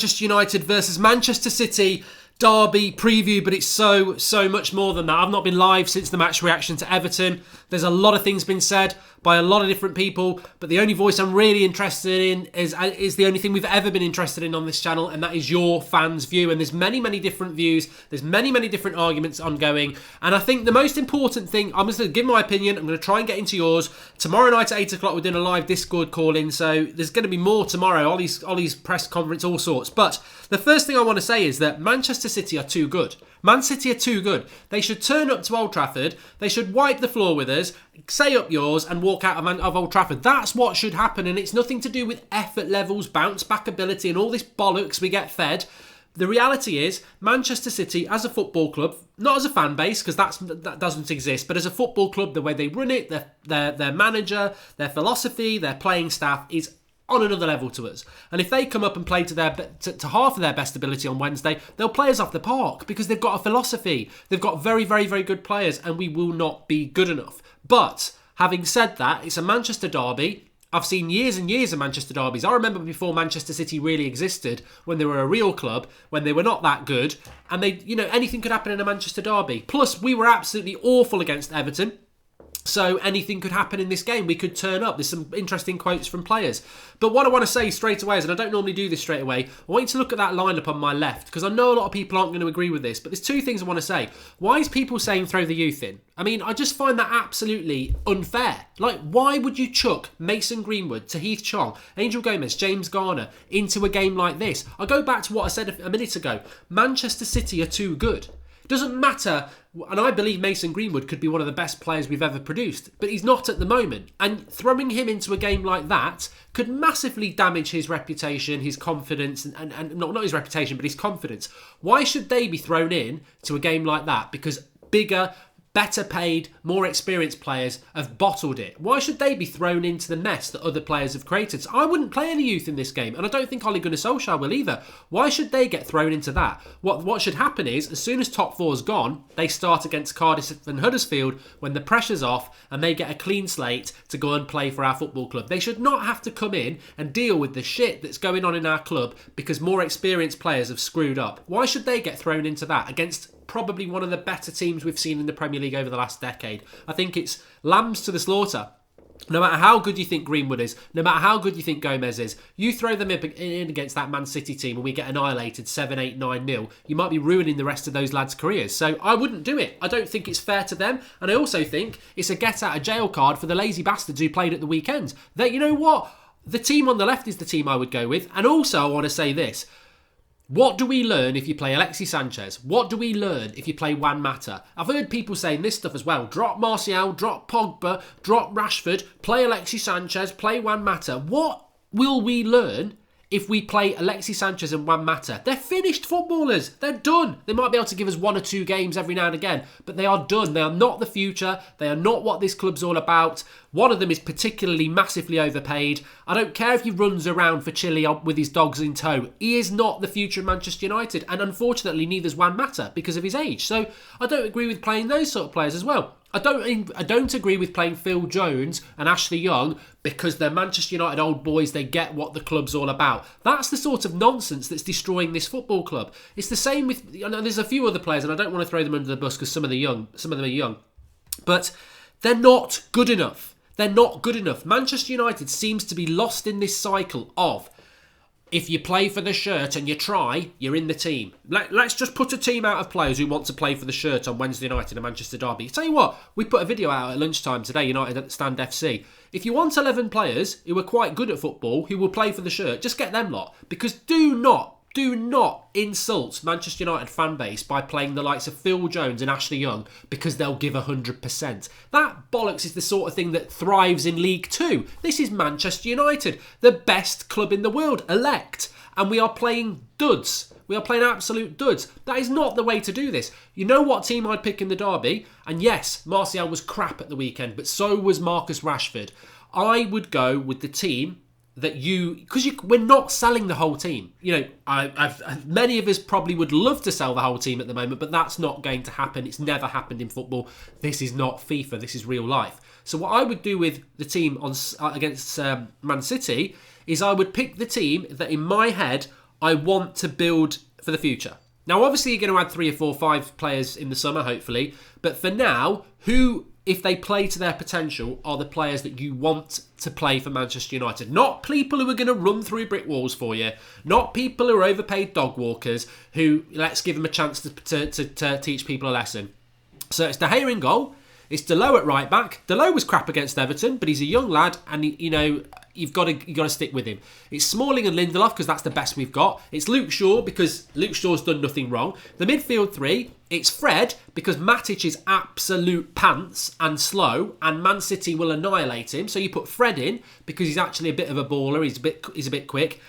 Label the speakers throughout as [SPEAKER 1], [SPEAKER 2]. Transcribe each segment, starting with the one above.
[SPEAKER 1] Manchester United versus Manchester City derby preview, but it's so much more than that. I've not been live since the match reaction to Everton. There's a lot of things been said by a lot of different people, but the only voice I'm really interested in is the only thing we've ever been interested in on this channel, and that is your fans' view. And there's many different views. There's many different arguments ongoing. And I think the most important thing, I'm just going to give my opinion. I'm going to try and get into yours. Tomorrow night at 8 o'clock, we're doing a live Discord call-in, so there's going to be more tomorrow. Ollie's press conference, all sorts. But the first thing I want to say is that Manchester City are too good. Man City are too good. They should turn up to Old Trafford. They should wipe the floor with us, say up yours, and walk out of Old Trafford. That's what should happen, and it's nothing to do with effort levels, bounce back ability, and all this bollocks we get fed. The reality is, Manchester City, as a football club, not as a fan base, because that doesn't exist, but as a football club, the way they run it, their manager, their philosophy, their playing staff is on another level to us. And if they come up and play to half of their best ability on Wednesday, they'll play us off the park because they've got a philosophy. They've got very good players, and we will not be good enough. But having said that, it's a Manchester derby. I've seen years and years of Manchester derbies. I remember before Manchester City really existed, when they were a real club, when they were not that good, and anything could happen in a Manchester derby. Plus, we were absolutely awful against Everton. So anything could happen in this game. We could turn up. There's some interesting quotes from players. But what I want to say straight away is, and I don't normally do this straight away, I want you to look at that lineup on my left, because I know a lot of people aren't going to agree with this, but there's two things I want to say. Why is people saying throw the youth in? I mean, I just find that absolutely unfair. Like, why would you chuck Mason Greenwood, Tahith Chong, Angel Gomez, James Garner into a game like this? I go back to what I said a minute ago. Manchester City are too good. Doesn't matter, and I believe Mason Greenwood could be one of the best players we've ever produced, but he's not at the moment. And throwing him into a game like that could massively damage his reputation, his confidence, and not his reputation, but his confidence. Why should they be thrown in to a game like that? Because bigger, better paid, more experienced players have bottled it. Why should they be thrown into the mess that other players have created? So I wouldn't play any youth in this game, and I don't think Ole Gunnar Solskjaer will either. Why should they get thrown into that? What should happen is, as soon as top four's gone, they start against Cardiff and Huddersfield when the pressure's off and they get a clean slate to go and play for our football club. They should not have to come in and deal with the shit that's going on in our club because more experienced players have screwed up. Why should they get thrown into that against probably one of the better teams we've seen in the Premier League over the last decade? I think it's lambs to the slaughter. No matter how good you think Greenwood is, no matter how good you think Gomez is, you throw them in against that Man City team and we get annihilated 7-8, 9-0, you might be ruining the rest of those lads' careers. So I wouldn't do it. I don't think it's fair to them. And I also think it's a get-out-of-jail card for the lazy bastards who played at the weekend. That, you know what? The team on the left is the team I would go with. And also, I want to say this. What do we learn if you play Alexis Sanchez? What do we learn if you play Juan Mata? I've heard people saying this stuff as well. Drop Martial, drop Pogba, drop Rashford, play Alexis Sanchez, play Juan Mata. What will we learn if we play Alexis Sanchez and Juan Mata? They're finished footballers. They're done. They might be able to give us 1 or 2 games every now and again, but they are done. They are not the future. They are not what this club's all about. One of them is particularly massively overpaid. I don't care if he runs around for Chile with his dogs in tow. He is not the future of Manchester United, and unfortunately neither is Juan Mata because of his age. So I don't agree with playing those sort of players as well. I don't agree with playing Phil Jones and Ashley Young because they're Manchester United old boys. They get what the club's all about. That's the sort of nonsense that's destroying this football club. It's the same with, there's a few other players, and I don't want to throw them under the bus because some of them are young, but they're not good enough. They're not good enough. Manchester United seems to be lost in this cycle of, if you play for the shirt and you try, you're in the team. Let's just put a team out of players who want to play for the shirt on Wednesday night in a Manchester derby. Tell you what, we put a video out at lunchtime today, United at Stand FC. If you want 11 players who are quite good at football, who will play for the shirt, just get them lot. Because do not insult Manchester United fan base by playing the likes of Phil Jones and Ashley Young because they'll give 100%. That bollocks is the sort of thing that thrives in League 2. This is Manchester United, the best club in the world, elect. And we are playing duds. We are playing absolute duds. That is not the way to do this. You know what team I'd pick in the derby? And yes, Martial was crap at the weekend, but so was Marcus Rashford. I would go with the team that we're not selling the whole team. Many of us probably would love to sell the whole team at the moment, but that's not going to happen. It's never happened in football. This is not FIFA. This is real life. So what I would do with the team against Man City is I would pick the team that in my head I want to build for the future. Now, obviously, you're going to add 3 or 4, 5 players in the summer, hopefully. But for now, who, if they play to their potential, are the players that you want to play for Manchester United? Not people who are going to run through brick walls for you. Not people who are overpaid dog walkers who, let's give them a chance to teach people a lesson. So it's De Gea in goal. It's Dalot at right back. Dalot was crap against Everton, but he's a young lad, and you've got to stick with him. It's Smalling and Lindelof because that's the best we've got. It's Luke Shaw because Luke Shaw's done nothing wrong. The midfield 3, it's Fred because Matic is absolute pants and slow, and Man City will annihilate him. So you put Fred in because he's actually a bit of a baller. He's a bit quick.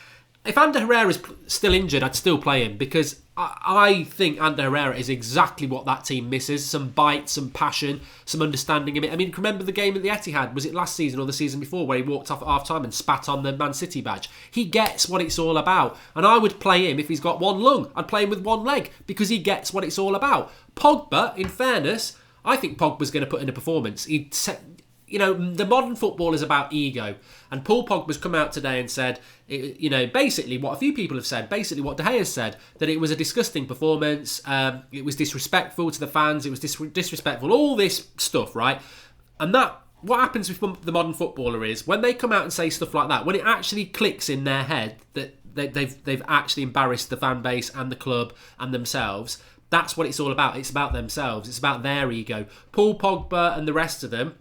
[SPEAKER 1] If Ander Herrera's still injured, I'd still play him because I think Ander Herrera is exactly what that team misses. Some bite, some passion, some understanding of it. I mean, remember the game at the Etihad? Was it last season or the season before where he walked off at half-time and spat on the Man City badge? He gets what it's all about. And I would play him if he's got one lung. I'd play him with one leg because he gets what it's all about. Pogba, in fairness, I think Pogba's going to put in a performance. The modern football is about ego. And Paul Pogba's come out today and said, basically what a few people have said, basically what De Gea has said, that it was a disgusting performance, it was disrespectful to the fans, it was disrespectful, all this stuff, right? And that, what happens with the modern footballer is, when they come out and say stuff like that, when it actually clicks in their head that they've actually embarrassed the fan base and the club and themselves, that's what it's all about. It's about themselves. It's about their ego. Paul Pogba and the rest of them,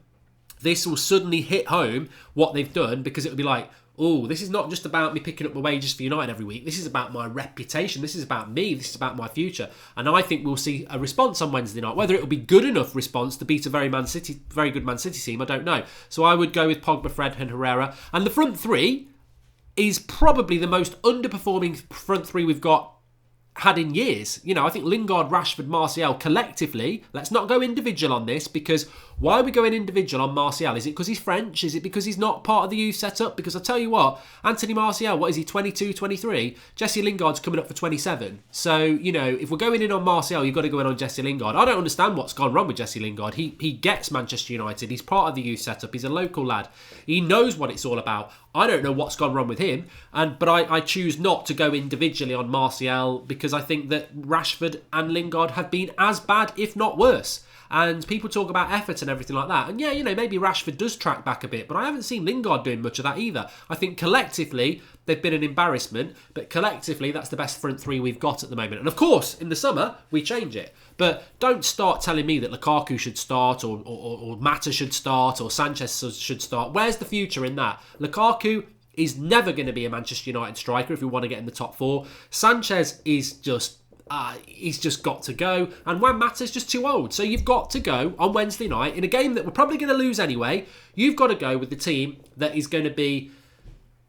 [SPEAKER 1] this will suddenly hit home what they've done, because it'll be like, oh, this is not just about me picking up my wages for United every week. This is about my reputation. This is about me. This is about my future. And I think we'll see a response on Wednesday night. Whether it'll be good enough response to beat a very good Man City team, I don't know. So I would go with Pogba, Fred and Herrera. And the front 3 is probably the most underperforming front 3 we've had in years. I think Lingard, Rashford, Martial collectively, let's not go individual on this, because why are we going individual on Martial? Is it because he's French? Is it because he's not part of the youth setup? Because I tell you what, Anthony Martial, what is he, 22, 23? Jesse Lingard's coming up for 27. So, if we're going in on Martial, you've got to go in on Jesse Lingard. I don't understand what's gone wrong with Jesse Lingard. He gets Manchester United. He's part of the youth setup. He's a local lad. He knows what it's all about. I don't know what's gone wrong with him, but I choose not to go individually on Martial, because I think that Rashford and Lingard have been as bad, if not worse. And people talk about effort and everything like that. And yeah, maybe Rashford does track back a bit, but I haven't seen Lingard doing much of that either. I think collectively, they've been an embarrassment, but collectively, that's the best front 3 we've got at the moment. And of course, in the summer, we change it. But don't start telling me that Lukaku should start, or Mata should start, or Sanchez should start. Where's the future in that? Lukaku is never going to be a Manchester United striker if we want to get in the top 4. Sanchez is he's just got to go. And Juan Mata's just too old. So you've got to go on Wednesday night in a game that we're probably going to lose anyway. You've got to go with the team that is going to be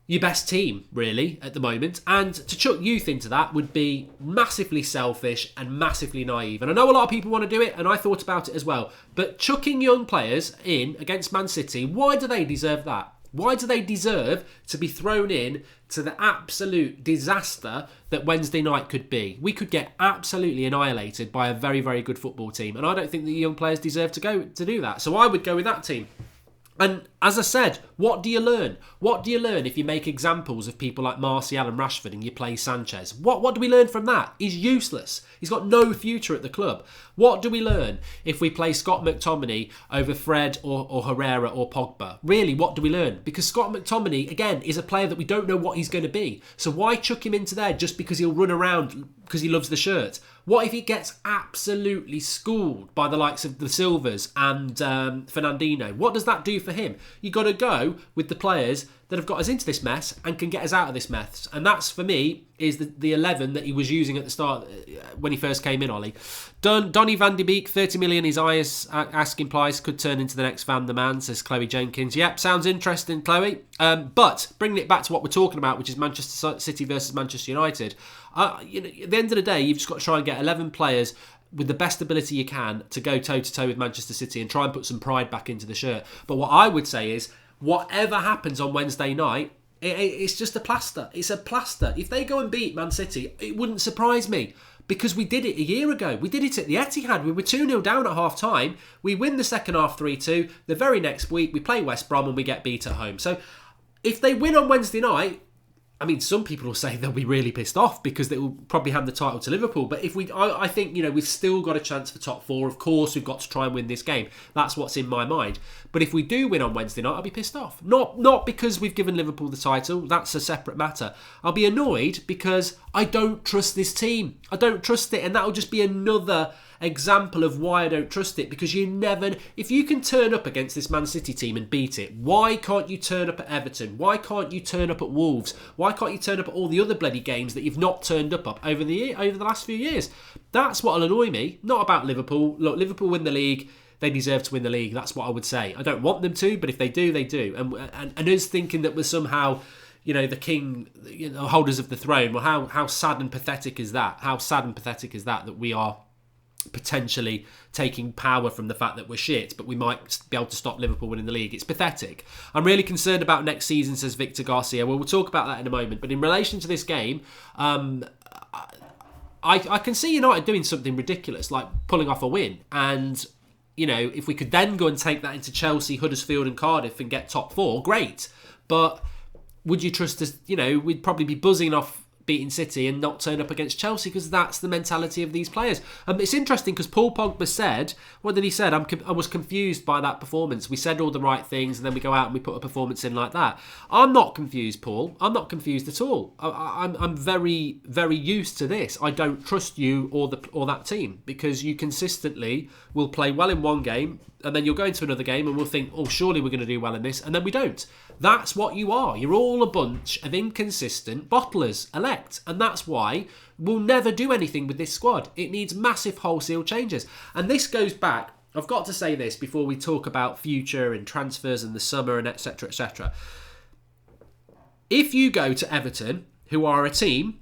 [SPEAKER 1] your best team, really, at the moment. And to chuck youth into that would be massively selfish and massively naive. And I know a lot of people want to do it, and I thought about it as well. But chucking young players in against Man City, why do they deserve that? Why do they deserve to be thrown in to the absolute disaster that Wednesday night could be? We could get absolutely annihilated by a very, very good football team. And I don't think the young players deserve to do that. So I would go with that team. And as I said, what do you learn? What do you learn if you make examples of people like Martial and Rashford and you play Sanchez? What do we learn from that? He's useless. He's got no future at the club. What do we learn if we play Scott McTominay over Fred or Herrera or Pogba? Really, what do we learn? Because Scott McTominay, again, is a player that we don't know what he's going to be. So why chuck him into there just because he'll run around because he loves the shirt? What if he gets absolutely schooled by the likes of the Silvers and Fernandinho? What does that do for him? You've got to go with the players that have got us into this mess and can get us out of this mess. And that's, for me, is the 11 that he was using at the start when he first came in, Ollie. Donny van de Beek, 30 million, his highest asking price, could turn into the next Van der Man, says Chloe Jenkins. Yep, sounds interesting, Chloe. But bringing it back to what we're talking about, which is Manchester City versus Manchester United, at the end of the day, you've just got to try and get 11 players with the best ability you can to go toe-to-toe with Manchester City and try and put some pride back into the shirt. But what I would say is, whatever happens on Wednesday night, it's just a plaster. It's a plaster. If they go and beat Man City, it wouldn't surprise me, because we did it a year ago. We did it at the Etihad. We were 2-0 down at half-time. We win the second half 3-2. The very next week, we play West Brom and we get beat at home. So if they win on Wednesday night, I mean, some people will say they'll be really pissed off because they will probably hand the title to Liverpool. But if I think, we've still got a chance for top four. Of course, we've got to try and win this game. That's what's in my mind. But if we do win on Wednesday night, I'll be pissed off. Not because we've given Liverpool the title. That's a separate matter. I'll be annoyed because I don't trust this team. I don't trust it. And that'll just be another example of why I don't trust it, because if you can turn up against this Man City team and beat it, why can't you turn up at Everton? Why can't you turn up at Wolves? Why can't you turn up at all the other bloody games that you've not turned up over the last few years? That's what'll annoy me, not about Liverpool. Look, Liverpool win the league. They deserve to win the league. That's what I would say. I don't want them to, but if they do, they do. And us thinking that we're somehow, the king, holders of the throne. Well, how sad and pathetic is that? How sad and pathetic is that we are potentially taking power from the fact that we're shit, but we might be able to stop Liverpool winning the league. It's pathetic. I'm really concerned about next season, says Victor Garcia. Well, we'll talk about that in a moment. But in relation to this game, I can see United doing something ridiculous, like pulling off a win. And, if we could then go and take that into Chelsea, Huddersfield and Cardiff and get top four, great. But would you trust us? We'd probably be buzzing off beating City and not turn up against Chelsea, because that's the mentality of these players. It's interesting because Paul Pogba said, what did he say? I was confused by that performance. We said all the right things and then we go out and we put a performance in like that. I'm not confused, Paul. I'm not confused at all. I'm very, very used to this. I don't trust you or that team, because you consistently will play well in one game and then you'll go into another game and we'll think, oh, surely we're going to do well in this, and then we don't. That's what you are. You're all a bunch of inconsistent bottlers, elect. And that's why we'll never do anything with this squad. It needs massive wholesale changes. And this goes back, I've got to say this before we talk about future and transfers and the summer and etc, etc. If you go to Everton, who are a team,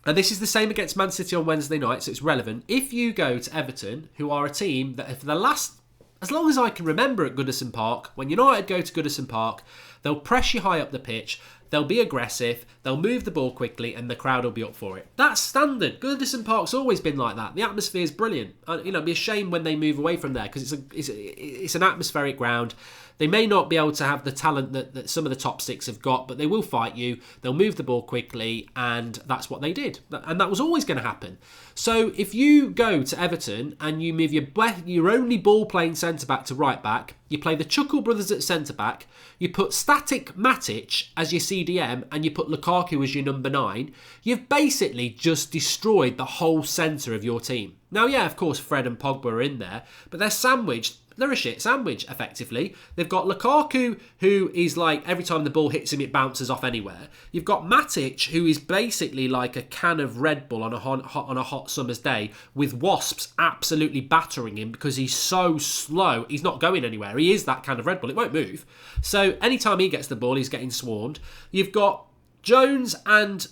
[SPEAKER 1] and this is the same against Man City on Wednesday night, so it's relevant. If you go to Everton, who are a team that for the last, as long as I can remember at Goodison Park, when United go to Goodison Park, they'll press you high up the pitch, they'll be aggressive, they'll move the ball quickly, and the crowd will be up for it. That's standard. Goodison Park's always been like that. The atmosphere is brilliant. It'd be a shame when they move away from there, because it's an atmospheric ground. They may not be able to have the talent that some of the top six have got, but they will fight you. They'll move the ball quickly, and that's what they did. And that was always going to happen. So if you go to Everton and you move your only ball-playing centre-back to right-back, you play the Chuckle brothers at centre-back, you put static Matic as your CDM, and you put Lukaku as your number 9, you've basically just destroyed the whole centre of your team. Now, yeah, of course, Fred and Pogba are in there, but they're sandwiched. They're a shit sandwich, effectively. They've got Lukaku, who is like, every time the ball hits him, it bounces off anywhere. You've got Matic, who is basically like a can of Red Bull on a hot summer's day, with wasps absolutely battering him because he's so slow. He's not going anywhere. He is that kind of Red Bull. It won't move. So anytime he gets the ball, he's getting swarmed. You've got Jones and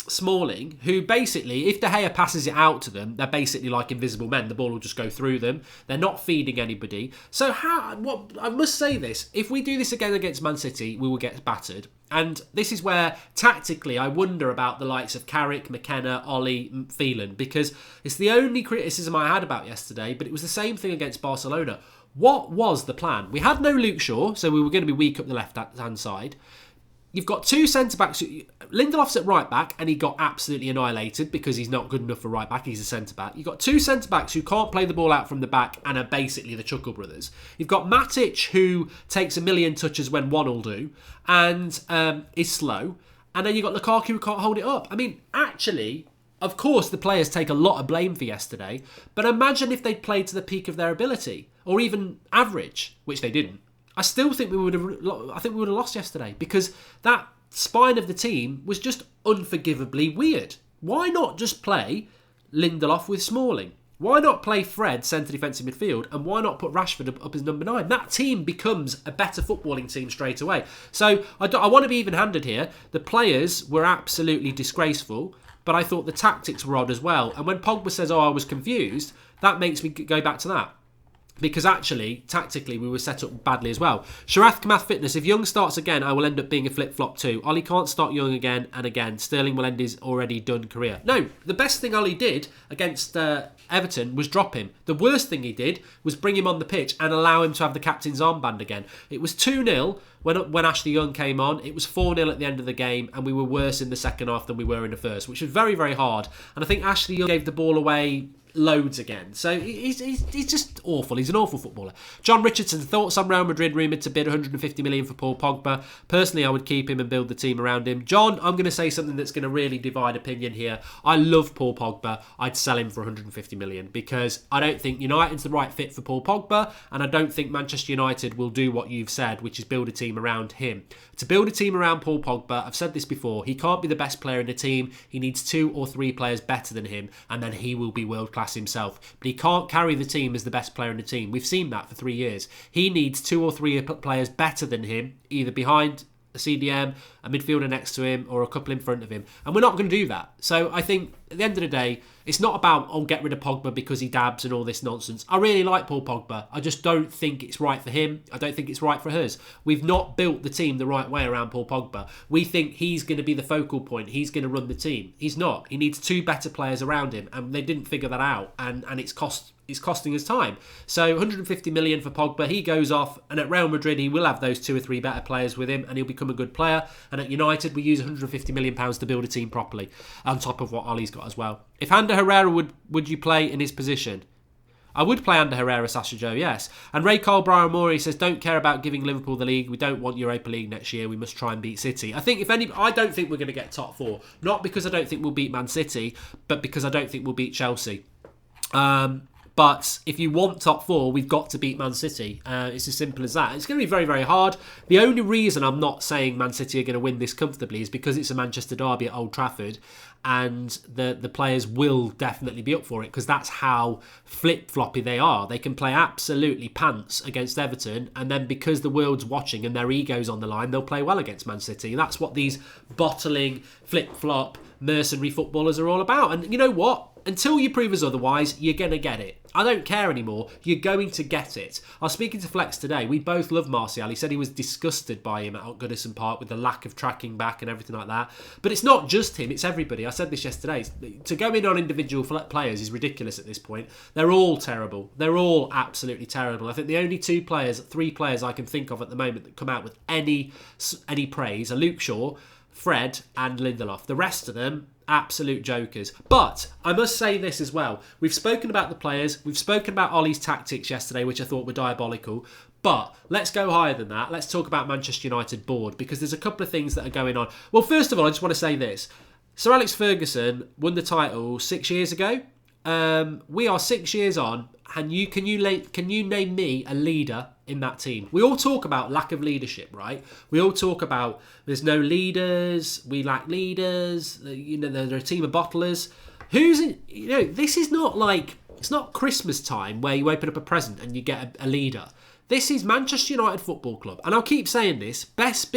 [SPEAKER 1] Smalling, who basically, if De Gea passes it out to them, they're basically like invisible men. The ball will just go through them. They're not feeding anybody. So I must say this, if we do this again against Man City, we will get battered. And this is where, tactically, I wonder about the likes of Carrick, McKenna, Ollie, Phelan, because it's the only criticism I had about yesterday, but it was the same thing against Barcelona. What was the plan? We had no Luke Shaw, so we were going to be weak up the left-hand side. You've got two centre-backs. Lindelof's at right-back, and he got absolutely annihilated because he's not good enough for right-back. He's a centre-back. You've got two centre-backs who can't play the ball out from the back and are basically the Chuckle brothers. You've got Matic, who takes a million touches when one will do, and is slow. And then you've got Lukaku, who can't hold it up. I mean, actually, of course, the players take a lot of blame for yesterday, but imagine if they'd played to the peak of their ability, or even average, which they didn't. I still think we would have lost yesterday, because that spine of the team was just unforgivably weird. Why not just play Lindelof with Smalling? Why not play Fred centre defensive midfield, and why not put Rashford up as number 9? That team becomes a better footballing team straight away. So I want to be even-handed here. The players were absolutely disgraceful, but I thought the tactics were odd as well. And when Pogba says, "Oh, I was confused," that makes me go back to that. because actually, tactically, we were set up badly as well. Sharath Kamath Fitness, if Young starts again, I will end up being a flip-flop too. Ollie can't start Young again and again. Sterling will end his already done career. No, the best thing Ollie did against Everton was drop him. The worst thing he did was bring him on the pitch and allow him to have the captain's armband again. It was 2-0 when Ashley Young came on. It was 4-0 at the end of the game, and we were worse in the second half than we were in the first, which was very, very hard. And I think Ashley Young gave the ball away loads again. So he's just awful. He's an awful footballer. John Richardson, thoughts on Real Madrid rumoured to bid 150 million for Paul Pogba. Personally, I would keep him and build the team around him. John, I'm going to say something that's going to really divide opinion here. I love Paul Pogba. I'd sell him for 150 million because I don't think United's the right fit for Paul Pogba, and I don't think Manchester United will do what you've said, which is build a team around him. To build a team around Paul Pogba, I've said this before, he can't be the best player in the team. He needs 2 or 3 players better than him, and then he will be world class himself. But he can't carry the team as the best player in the team. We've seen that for 3 years. He needs 2 or 3 players better than him, either behind a CDM, a midfielder next to him, or a couple in front of him. And we're not going to do that. So I think at the end of the day, it's not about, get rid of Pogba because he dabs and all this nonsense. I really like Paul Pogba. I just don't think it's right for him. I don't think it's right for us. We've not built the team the right way around Paul Pogba. We think he's going to be the focal point. He's going to run the team. He's not. He needs 2 better players around him, and they didn't figure that out. And it's costing us time. So 150 million for Pogba. He goes off, and at Real Madrid, he will have those 2 or 3 better players with him, and he'll become a good player. And at United, we use 150 million pounds to build a team properly, on top of what Ollie's got as well. If Ander Herrera would you play in his position? I would play Ander Herrera, Sasha Joe, yes. And Ray Cole Brian Morey says, don't care about giving Liverpool the league. We don't want Europa League next year. We must try and beat City. I don't think we're going to get top 4. Not because I don't think we'll beat Man City, but because I don't think we'll beat Chelsea. But if you want top 4, we've got to beat Man City. It's as simple as that. It's going to be very, very hard. The only reason I'm not saying Man City are going to win this comfortably is because it's a Manchester derby at Old Trafford, and the players will definitely be up for it because that's how flip-floppy they are. They can play absolutely pants against Everton, and then because the world's watching and their ego's on the line, they'll play well against Man City. And that's what these bottling, flip-flop, mercenary footballers are all about. And you know what? Until you prove us otherwise, you're going to get it. I don't care anymore. You're going to get it. I was speaking to Flex today. We both love Martial. He said he was disgusted by him at Goodison Park with the lack of tracking back and everything like that. But it's not just him. It's everybody. I said this yesterday. To go in on individual players is ridiculous at this point. They're all terrible. They're all absolutely terrible. I think the only 3 players I can think of at the moment that come out with any praise are Luke Shaw, Fred and Lindelof. The rest of them, absolute jokers. But I must say this as well. We've spoken about the players. We've spoken about Ollie's tactics yesterday, which I thought were diabolical. But let's go higher than that. Let's talk about Manchester United board, because there's a couple of things that are going on. Well, first of all, I just want to say this. Sir Alex Ferguson won the title 6 years ago. We are 6 years on, and can you name me a leader in that team? We all talk about lack of leadership, right? We all talk about there's no leaders, we lack leaders, they're a team of bottlers. This is not like, it's not Christmas time where you open up a present and you get a leader. This is Manchester United Football Club. And I'll keep saying this, best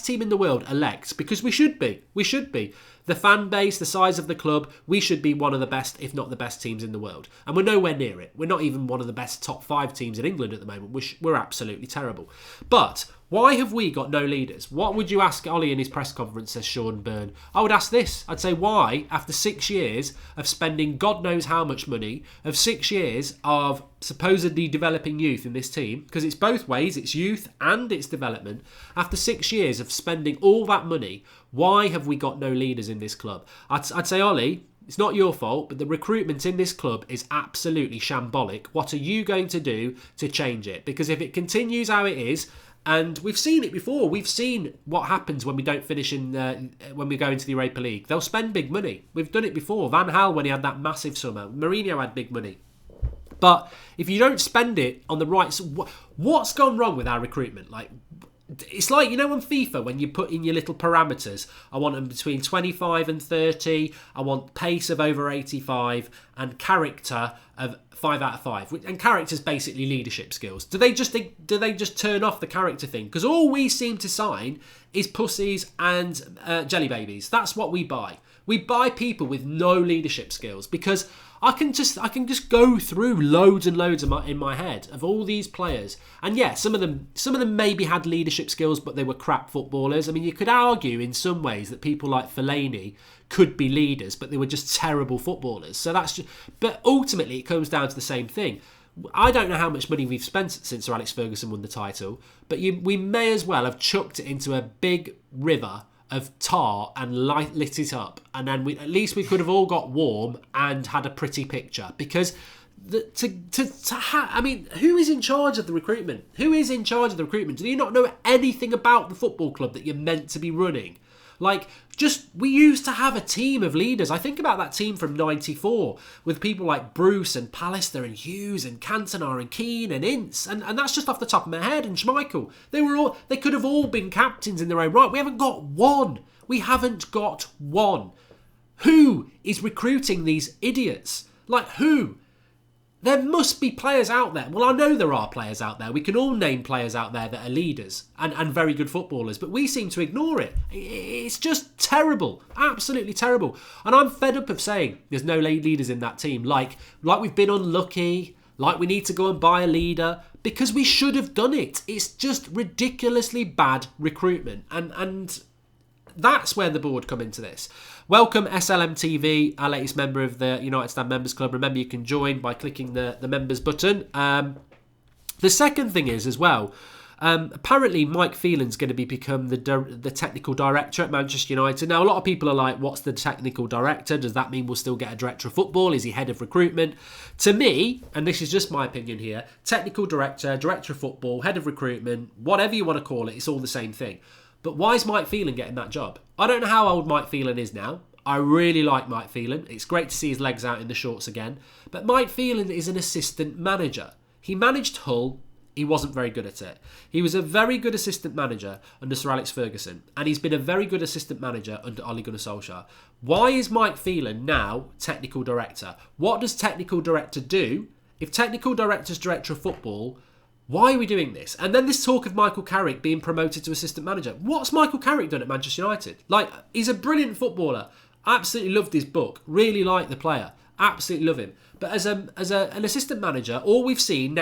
[SPEAKER 1] team in the world elect, because we should be. We should be. The fan base, the size of the club, we should be one of the best, if not the best teams in the world. And we're nowhere near it. We're not even one of the best top 5 teams in England at the moment. We're absolutely terrible. But why have we got no leaders? What would you ask Ollie in his press conference, says Sean Byrne? I would ask this. I'd say, why, after 6 years of spending God knows how much money, of 6 years of supposedly developing youth in this team, because it's both ways, it's youth and it's development, after 6 years of spending all that money, why have we got no leaders in this club? I'd say, Ollie, it's not your fault, but the recruitment in this club is absolutely shambolic. What are you going to do to change it? Because if it continues how it is, and we've seen it before. We've seen what happens when we don't finish when we go into the Europa League. They'll spend big money. We've done it before. Van Gaal, when he had that massive summer. Mourinho had big money. But if you don't spend it on the right... What's gone wrong with our recruitment? It's like, on FIFA, when you put in your little parameters, I want them between 25 and 30, I want pace of over 85, and character of 5 out of 5. And character's basically leadership skills. Do they just turn off the character thing? Because all we seem to sign is pussies and jelly babies. That's what we buy. We buy people with no leadership skills, because I can just go through loads and loads in my head of all these players, and yeah, some of them maybe had leadership skills, but they were crap footballers. I mean, you could argue in some ways that people like Fellaini could be leaders, but they were just terrible footballers. So that's just, but ultimately it comes down to the same thing. I don't know how much money we've spent since Sir Alex Ferguson won the title, but we may as well have chucked it into a big river of tar and lit it up, and then at least we could have all got warm and had a pretty picture. Because I mean, who is in charge of the recruitment? Who is in charge of the recruitment? Do you not know anything about the football club that you're meant to be running? Like, we used to have a team of leaders. I think about that team from '94 with people like Bruce and Pallister and Hughes and Cantona and Keane and Ince, and that's just off the top of my head, and Schmeichel. They could have all been captains in their own right. We haven't got one. We haven't got one. Who is recruiting these idiots? Like, who? There must be players out there. Well, I know there are players out there. We can all name players out there that are leaders and very good footballers, but we seem to ignore it. It's just terrible. Absolutely terrible. And I'm fed up of saying there's no leaders in that team. Like we've been unlucky, like we need to go and buy a leader, because we should have done it. It's just ridiculously bad recruitment. And that's where the board come into this. Welcome SLMTV, our latest member of the United Stand Members Club. Remember, you can join by clicking the members button. The second thing is, as well, apparently Mike Phelan's going to become the technical director at Manchester United. Now, a lot of people are like, what's the technical director? Does that mean we'll still get a director of football? Is he head of recruitment? To me, and this is just my opinion here, technical director, director of football, head of recruitment, whatever you want to call it, it's all the same thing. But why is Mike Phelan getting that job? I don't know how old Mike Phelan is now. I really like Mike Phelan. It's great to see his legs out in the shorts again. But Mike Phelan is an assistant manager. He managed Hull. He wasn't very good at it. He was a very good assistant manager under Sir Alex Ferguson. And he's been a very good assistant manager under Ole Gunnar Solskjaer. Why is Mike Phelan now technical director? What does technical director do? If technical director's director of football, why are we doing this? And then this talk of Michael Carrick being promoted to assistant manager. What's Michael Carrick done at Manchester United? Like, he's a brilliant footballer. Absolutely loved his book. Really like the player. Absolutely love him. But as an assistant manager, all we've seen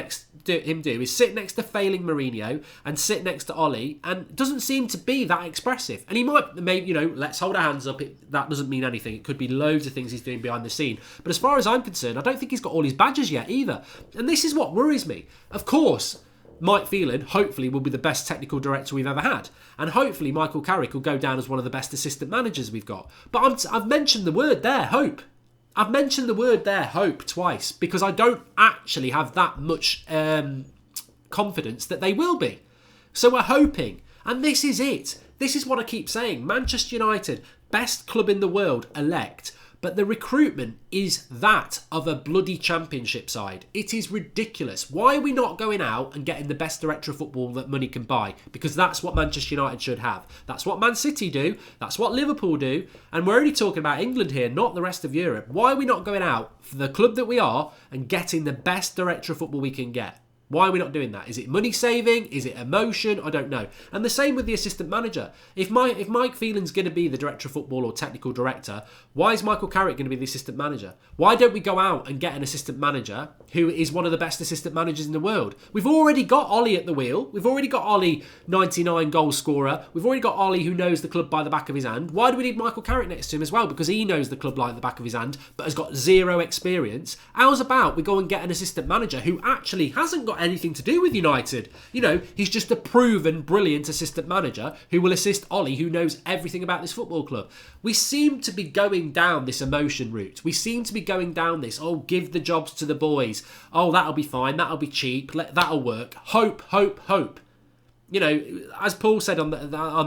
[SPEAKER 1] him do is sit next to failing Mourinho and sit next to Ollie, and doesn't seem to be that expressive. And he might, maybe, let's hold our hands up. That doesn't mean anything. It could be loads of things he's doing behind the scene. But as far as I'm concerned, I don't think he's got all his badges yet either. And this is what worries me. Of course, Mike Phelan, hopefully, will be the best technical director we've ever had. And hopefully Michael Carrick will go down as one of the best assistant managers we've got. But I've mentioned the word there, hope. I've mentioned the word there, hope, twice, because I don't actually have that much confidence that they will be. So we're hoping. And this is it. This is what I keep saying. Manchester United, best club in the world, elect. But the recruitment is that of a bloody championship side. It is ridiculous. Why are we not going out and getting the best director of football that money can buy? Because that's what Manchester United should have. That's what Man City do. That's what Liverpool do. And we're only talking about England here, not the rest of Europe. Why are we not going out for the club that we are and getting the best director of football we can get? Why are we not doing that? Is it money saving? Is it emotion? I don't know. And the same with the assistant manager. If Mike Phelan's going to be the director of football or technical director, why is Michael Carrick going to be the assistant manager? Why don't we go out and get an assistant manager who is one of the best assistant managers in the world? We've already got Ollie at the wheel. We've already got Ollie, 99 goal scorer. We've already got Ollie who knows the club by the back of his hand. Why do we need Michael Carrick next to him as well? Because he knows the club like the back of his hand, but has got zero experience. How's about we go and get an assistant manager who actually hasn't got anything to do with United? He's just a proven brilliant assistant manager who will assist Ollie, who knows everything about this football club. We seem to be going down this emotion route. We seem to be going down this, give the jobs to the boys. That'll be fine. That'll be cheap. That'll work. Hope, hope, hope. As Paul said on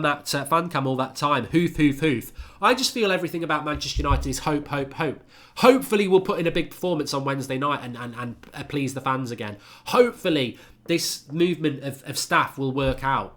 [SPEAKER 1] that fan cam all that time, hoof, hoof, hoof. I just feel everything about Manchester United is hope, hope, hope. Hopefully we'll put in a big performance on Wednesday night and please the fans again. Hopefully this movement of staff will work out.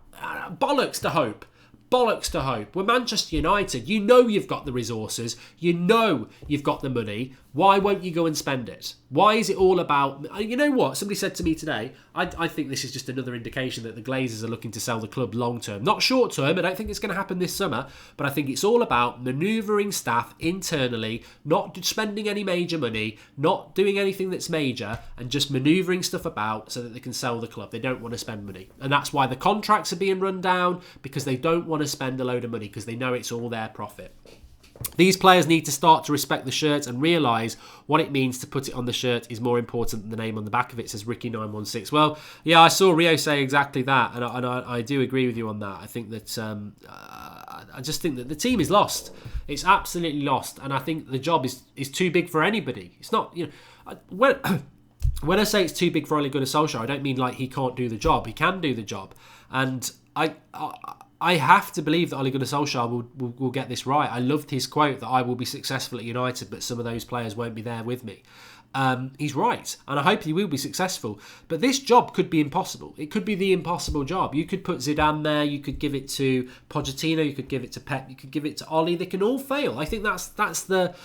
[SPEAKER 1] Bollocks to hope. bollocks to hope. We're Manchester United. You know you've got the resources. You know you've got the money. Why won't you go and spend it? Why is it all about... You know what? Somebody said to me today, I think this is just another indication that the Glazers are looking to sell the club long term. Not short term. I don't think it's going to happen this summer. But I think it's all about manoeuvring staff internally, not spending any major money, not doing anything that's major, and just manoeuvring stuff about so that they can sell the club. They don't want to spend money. And that's why the contracts are being run down, because they don't want to spend a load of money, because they know it's all their profit. These players need to start to respect the shirt and realise what it means to put it on the shirt is more important than the name on the back of it, says Ricky916. Well, yeah, I saw Rio say exactly that, and I do agree with you on that. I think that I just think that the team is lost. It's absolutely lost, and I think the job is too big for anybody. It's not, you know, when I say it's too big for Ole Gunnar Solskjaer, I don't mean like he can't do the job. He can do the job, and I have to believe that Ole Gunnar Solskjaer will get this right. I loved his quote that I will be successful at United, but some of those players won't be there with me. He's right, and I hope he will be successful. But this job could be impossible. It could be the impossible job. You could put Zidane there. You could give it to Pochettino. You could give it to Pep. You could give it to Ole. They can all fail. I think that's the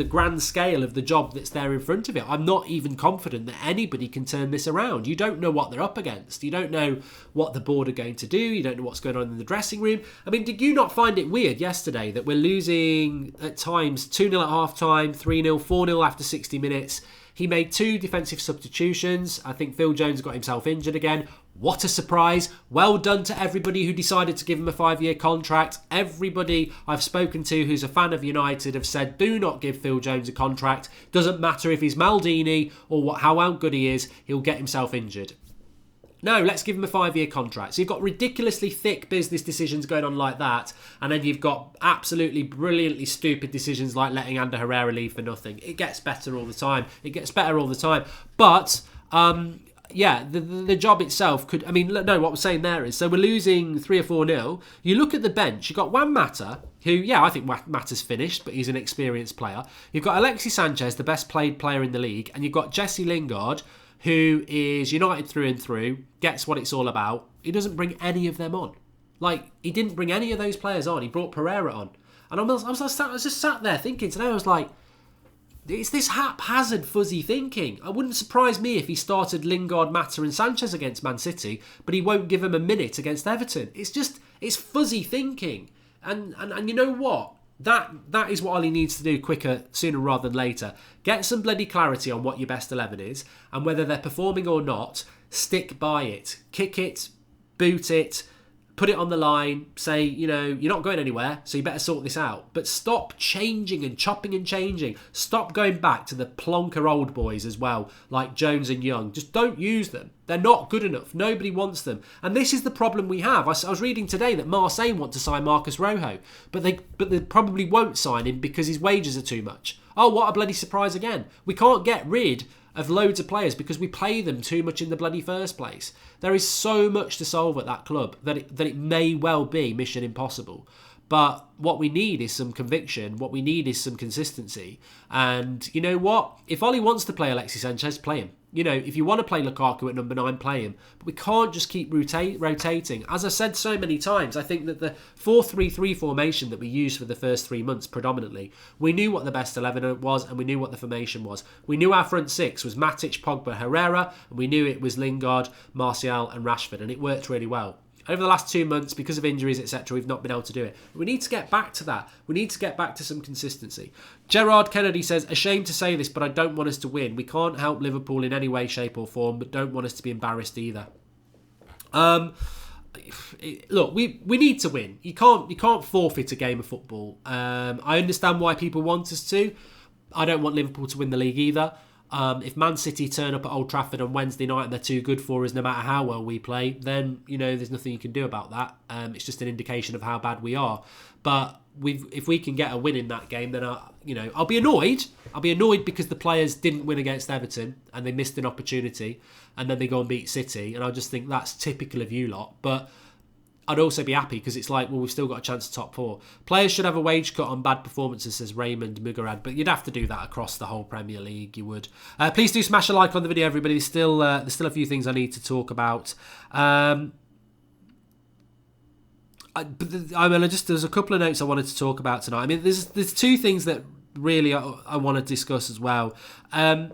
[SPEAKER 1] grand scale of the job that's there in front of it. I'm not even confident that anybody can turn this around. You don't know what they're up against. You don't know what the board are going to do. You don't know what's going on in the dressing room. I mean, did you not find it weird yesterday that we're losing at times 2-0 at half-time, 3-0, 4-0 after 60 minutes? He made 2 defensive substitutions. I think Phil Jones got himself injured again. What a surprise. Well done to everybody who decided to give him a 5-year contract. Everybody I've spoken to who's a fan of United have said, do not give Phil Jones a contract. Doesn't matter if he's Maldini or how good he is, he'll get himself injured. No, let's give him a 5-year contract. So you've got ridiculously thick business decisions going on like that, and then you've got absolutely brilliantly stupid decisions like letting Ander Herrera leave for nothing. It gets better all the time. It gets better all the time. But, yeah, the job itself could... I mean, no, what I'm saying there is, so we're losing 3 or 4-0. You look at the bench, you've got Juan Mata, who, yeah, I think Mata's finished, but he's an experienced player. You've got Alexis Sanchez, the best played player in the league, and you've got Jesse Lingard, who is United through and through, gets what it's all about. He doesn't bring any of them on. Like, he didn't bring any of those players on. He brought Pereira on. And I was just sat there thinking today, I was like, it's this haphazard, fuzzy thinking. It wouldn't surprise me if he started Lingard, Mata and Sanchez against Man City, but he won't give him a minute against Everton. It's fuzzy thinking. And you know what? That is what Ollie needs to do quicker, sooner rather than later. Get some bloody clarity on what your best 11 is, and whether they're performing or not, stick by it. Kick it, boot it, put it on the line, say, you know, you're not going anywhere, so you better sort this out. But stop changing and chopping and changing. Stop going back to the plonker old boys as well, like Jones and Young. Just don't use them. They're not good enough. Nobody wants them. And this is the problem we have. I was reading today that Marseille want to sign Marcus Rojo, but they probably won't sign him because his wages are too much. Oh, what a bloody surprise again. We can't get rid of loads of players because we play them too much in the bloody first place. There is so much to solve at that club that it may well be mission impossible. But what we need is some conviction. What we need is some consistency. And you know what? If Ollie wants to play Alexis Sanchez, play him. You know, if you want to play Lukaku at number 9, play him. But we can't just keep rotating. As I said so many times, I think that the 4-3-3 formation that we used for the first 3 months predominantly, we knew what the best 11 was and we knew what the formation was. We knew our front 6 was Matic, Pogba, Herrera, and we knew it was Lingard, Martial and Rashford, and it worked really well. Over the last 2 months, because of injuries, etc., we've not been able to do it. We need to get back to that. We need to get back to some consistency. Gerard Kennedy says, ashamed to say this, but I don't want us to win. We can't help Liverpool in any way, shape or form, but don't want us to be embarrassed either. Look, we need to win. You can't forfeit a game of football. I understand why people want us to. I don't want Liverpool to win the league either. If Man City turn up at Old Trafford on Wednesday night and they're too good for us no matter how well we play, then, you know, there's nothing you can do about that. It's just an indication of how bad we are. But if we can get a win in that game, then I'll be annoyed. I'll be annoyed because the players didn't win against Everton and they missed an opportunity and then they go and beat City. And I just think that's typical of you lot. But I'd also be happy because it's like, well, we've still got a chance to top 4. Players should have a wage cut on bad performances, says Raymond Mugarad, but you'd have to do that across the whole Premier League. You would. Please do smash a like on the video, everybody. There's still a few things I need to talk about. There's a couple of notes I wanted to talk about tonight. I mean, there's two things that really I want to discuss as well. I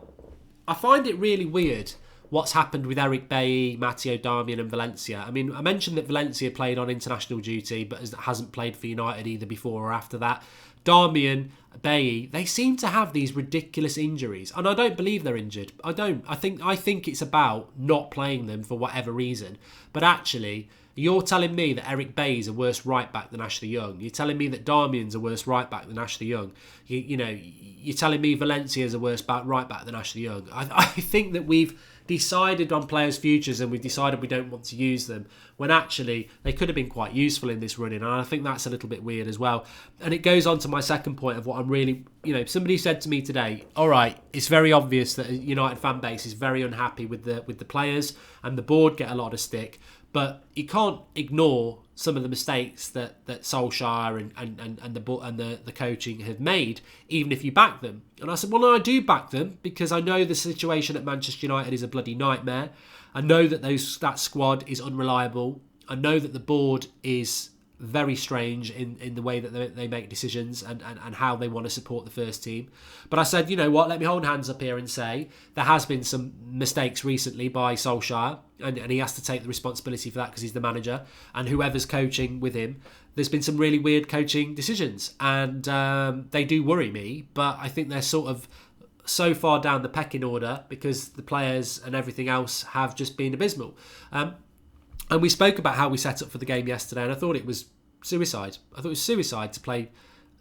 [SPEAKER 1] find it really weird what's happened with Eric Bailly, Matteo Darmian and Valencia. I mean, I mentioned that Valencia played on international duty, but hasn't played for United either before or after that. Darmian, Bailly, they seem to have these ridiculous injuries, and I don't believe they're injured. I don't. I think it's about not playing them for whatever reason. But actually, you're telling me that Eric Bailly's a worse right back than Ashley Young. You're telling me that Darmian's a worse right back than Ashley Young. You're telling me Valencia's a worse right back than Ashley Young. I think that we've decided on players' futures and we've decided we don't want to use them when actually they could have been quite useful in this running, and I think that's a little bit weird as well. And it goes on to my second point of what I'm really, somebody said to me today, all right, it's very obvious that a United fan base is very unhappy with the players, and the board get a lot of stick, but you can't ignore some of the mistakes that Solskjaer and the coaching have made, even if you back them. And I said, well, no, I do back them because I know the situation at Manchester United is a bloody nightmare. I know that that squad is unreliable. I know that the board is very strange in the way that they make decisions and how they want to support the first team. But I said, you know what, let me hold hands up here and say there has been some mistakes recently by Solskjaer, and he has to take the responsibility for that because he's the manager, and whoever's coaching with him, there's been some really weird coaching decisions, and they do worry me, but I think they're sort of so far down the pecking order because the players and everything else have just been abysmal. And we spoke about how we set up for the game yesterday, and I thought it was suicide. I thought it was suicide to play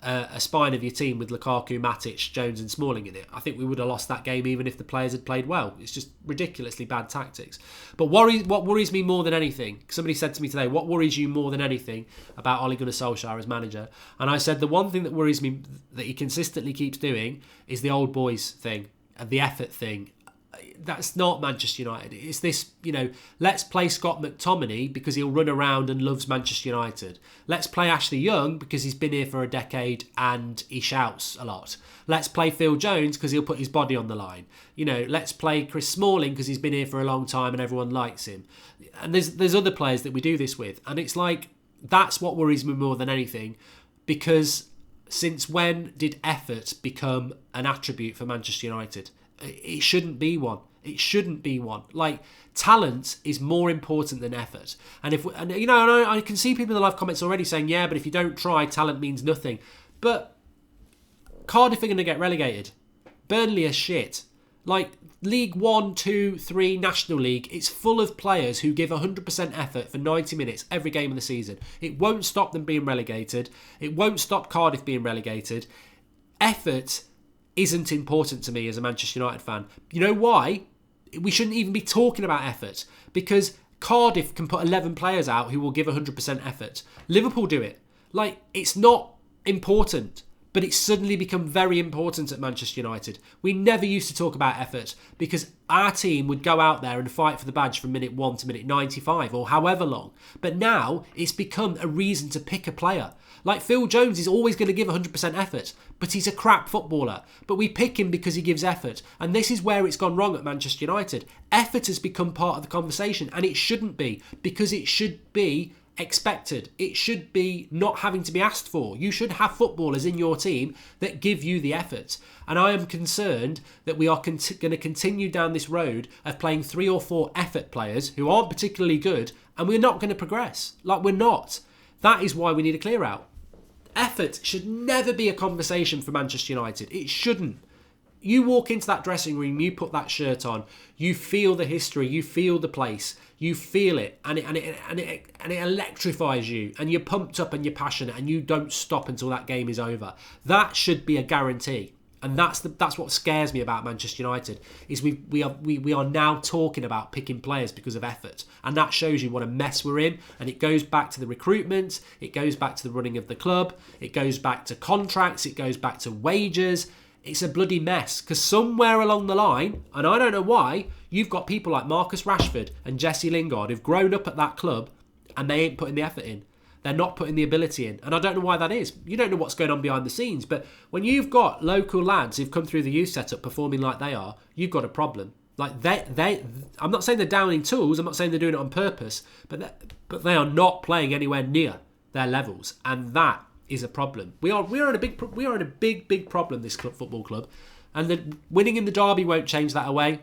[SPEAKER 1] a spine of your team with Lukaku, Matic, Jones and Smalling in it. I think we would have lost that game even if the players had played well. It's just ridiculously bad tactics. But what worries me more than anything, somebody said to me today, what worries you more than anything about Ole Gunnar Solskjaer as manager? And I said the one thing that worries me that he consistently keeps doing is the old boys thing and the effort thing. That's not Manchester United. It's this, let's play Scott McTominay because he'll run around and loves Manchester United. Let's play Ashley Young because he's been here for a decade and he shouts a lot. Let's play Phil Jones because he'll put his body on the line. Let's play Chris Smalling because he's been here for a long time and everyone likes him. And there's other players that we do this with. And it's like, that's what worries me more than anything, because since when did effort become an attribute for Manchester United? It shouldn't be one. It shouldn't be one. Like, talent is more important than effort. And I can see people in the live comments already saying, yeah, but if you don't try, talent means nothing. But Cardiff are going to get relegated. Burnley are shit. Like, League 1, 2, 3, National League, it's full of players who give 100% effort for 90 minutes every game of the season. It won't stop them being relegated. It won't stop Cardiff being relegated. Effort isn't important to me as a Manchester United fan. You know why? We shouldn't even be talking about effort, because Cardiff can put 11 players out who will give 100% effort. Liverpool do it. Like, it's not important, but it's suddenly become very important at Manchester United. We never used to talk about effort because our team would go out there and fight for the badge from minute 1 to minute 95 or however long. But now it's become a reason to pick a player. Like, Phil Jones is always going to give 100% effort, but he's a crap footballer. But we pick him because he gives effort. And this is where it's gone wrong at Manchester United. Effort has become part of the conversation, and it shouldn't be, because it should be expected. It should be not having to be asked for. You should have footballers in your team that give you the effort. And I am concerned that we are going to continue down this road of playing 3 or 4 effort players who aren't particularly good, and we're not going to progress. Like, we're not. That is why we need a clear out. Effort should never be a conversation for Manchester United. It shouldn't. You walk into that dressing room, you put that shirt on, you feel the history, you feel the place, you feel it, and it electrifies you, and you're pumped up and you're passionate, and you don't stop until that game is over. That should be a guarantee. And that's what scares me about Manchester United, is we are now talking about picking players because of effort, and that shows you what a mess we're in. And it goes back to the recruitment, it goes back to the running of the club, it goes back to contracts, it goes back to wages. It's a bloody mess, because somewhere along the line, and I don't know why, you've got people like Marcus Rashford and Jesse Lingard who've grown up at that club and they ain't putting the effort in. They're not putting the ability in. And I don't know why that is. You don't know what's going on behind the scenes. But when you've got local lads who've come through the youth setup performing like they are, you've got a problem. Like, I'm not saying they're downing tools. I'm not saying they're doing it on purpose. But they are not playing anywhere near their levels, and that is a problem. We are in a big problem, this football club, and the winning in the derby won't change that away.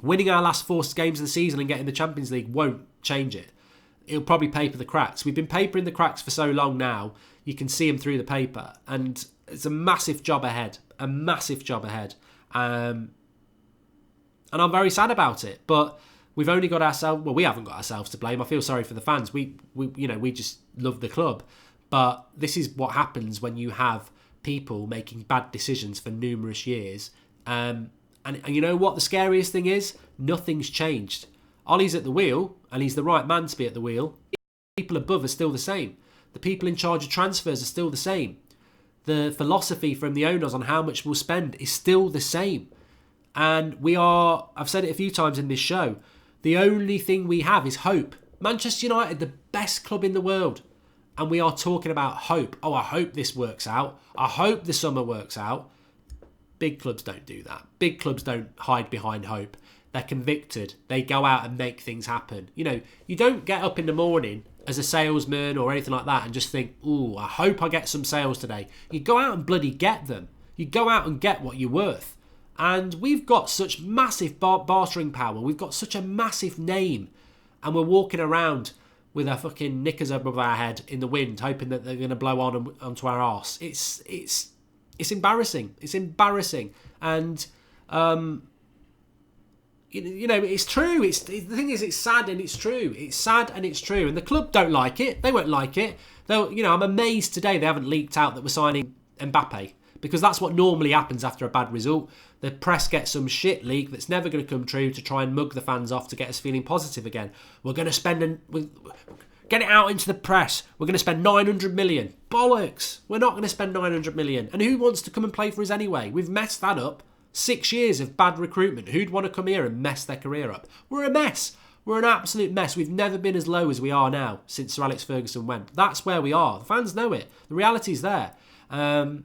[SPEAKER 1] Winning our last 4 games of the season and getting the Champions League won't change it. It'll probably paper the cracks. We've been papering the cracks for so long now, you can see them through the paper, and it's a massive job ahead. And I'm very sad about it, but we've only got ourselves. Well, we haven't got ourselves to blame. I feel sorry for the fans. We just love the club, but this is what happens when you have people making bad decisions for numerous years. And you know what the scariest thing is? Nothing's changed. Ollie's at the wheel, and he's the right man to be at the wheel. People above are still the same. The people in charge of transfers are still the same. The philosophy from the owners on how much we'll spend is still the same. And I've said it a few times in this show, the only thing we have is hope. Manchester United, the best club in the world. And we are talking about hope. Oh, I hope this works out. I hope the summer works out. Big clubs don't do that. Big clubs don't hide behind hope. They're convicted. They go out and make things happen. You don't get up in the morning as a salesman or anything like that and just think, ooh, I hope I get some sales today. You go out and bloody get them. You go out and get what you're worth. And we've got such massive bartering power. We've got such a massive name. And we're walking around with our fucking knickers above our head in the wind, hoping that they're going to blow onto our arse. It's embarrassing. It's embarrassing. And, it's true. The thing is, it's sad and it's true. It's sad and it's true. And the club don't like it. They won't like it. Though, I'm amazed today they haven't leaked out that we're signing Mbappe, because that's what normally happens after a bad result. The press gets some shit leak that's never going to come true to try and mug the fans off to get us feeling positive again. We're going to get it out into the press. We're going to spend 900 million. Bollocks. We're not going to spend 900 million. And who wants to come and play for us anyway? We've messed that up. 6 years of bad recruitment. Who'd want to come here and mess their career up? We're a mess. We're an absolute mess. We've never been as low as we are now since Sir Alex Ferguson went. That's where we are. The fans know it. The reality's there. And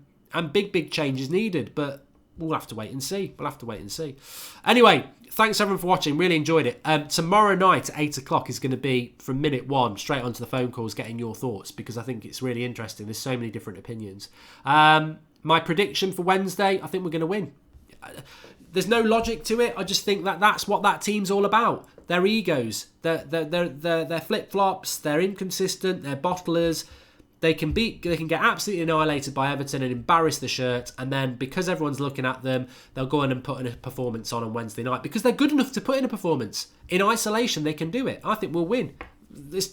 [SPEAKER 1] big change is needed. But we'll have to wait and see. Anyway, thanks everyone for watching. Really enjoyed it. Tomorrow night at 8 o'clock is going to be from minute 1 straight onto the phone calls, getting your thoughts, because I think it's really interesting. There's so many different opinions. My prediction for Wednesday, I think we're going to win. There's no logic to it. I just think that's what that team's all about. Their egos, their flip-flops, they're inconsistent, they're bottlers. They can get absolutely annihilated by Everton and embarrass the shirt, and then because everyone's looking at them, they'll go in and put in a performance on Wednesday night because they're good enough to put in a performance. In isolation, they can do it. I think we'll win.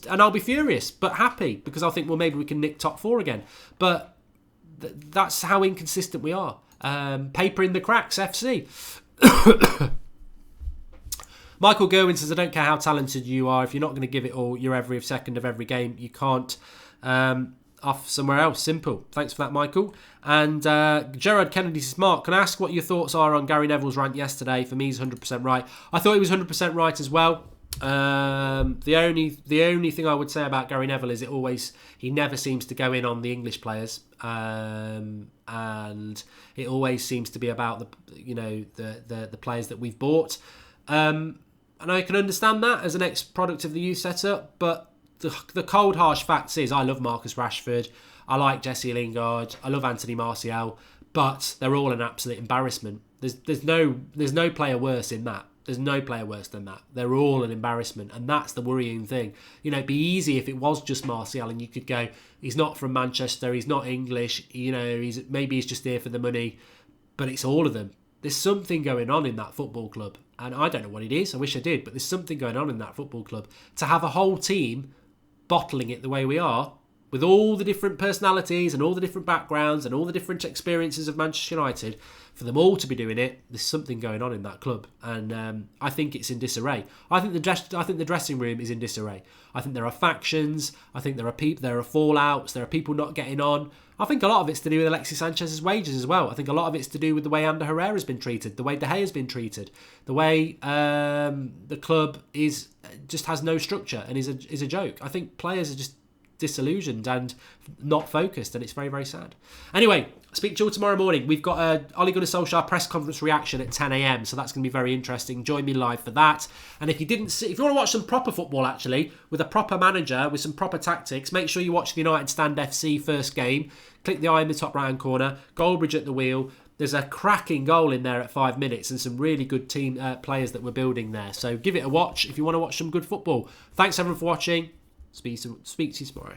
[SPEAKER 1] And I'll be furious, but happy, because I think, maybe we can nick top 4 again. But that's how inconsistent we are. Papering the cracks, FC. Michael Gerwin says, I don't care how talented you are. If you're not going to give it all your every second of every game, you can't. Off somewhere else. Simple. Thanks for that, Michael. And Gerard Kennedy says, Mark, can I ask what your thoughts are on Gary Neville's rant yesterday? For me, he's 100% right. I thought he was 100% right as well. The only thing I would say about Gary Neville is he never seems to go in on the English players, and it always seems to be about the players that we've bought, and I can understand that as an ex-product of the youth setup, but the cold harsh facts is I love Marcus Rashford, I like Jesse Lingard, I love Anthony Martial, but they're all an absolute embarrassment. There's no player worse in that. There's no player worse than that. They're all an embarrassment, and that's the worrying thing. It'd be easy if it was just Martial and you could go, he's not from Manchester, he's not English, maybe he's just here for the money, but it's all of them. There's something going on in that football club, and I don't know what it is. I wish I did, but there's something going on in that football club. To have a whole team bottling it the way we are, with all the different personalities and all the different backgrounds and all the different experiences of Manchester United, for them all to be doing it, there's something going on in that club, and I think it's in disarray. I think the dressing room is in disarray. I think there are factions. I think there are fallouts. There are people not getting on. I think a lot of it's to do with Alexis Sanchez's wages as well. I think a lot of it's to do with the way Ander Herrera's been treated, the way De Gea's been treated, the way the club just has no structure and is a joke. I think players are just disillusioned and not focused, and it's very, very sad. Anyway, speak to you all tomorrow morning. We've got a Ole Gunnar Solskjaer press conference reaction at 10 a.m, so that's going to be very interesting. Join me live for that. And if you want to watch some proper football, actually, with a proper manager, with some proper tactics, make sure you watch the United Stand FC first game. Click the eye in the top right-hand corner. Goldbridge at the wheel. There's a cracking goal in there at 5 minutes and some really good team players that we're building there. So give it a watch if you want to watch some good football. Thanks everyone for watching. Speak to you tomorrow.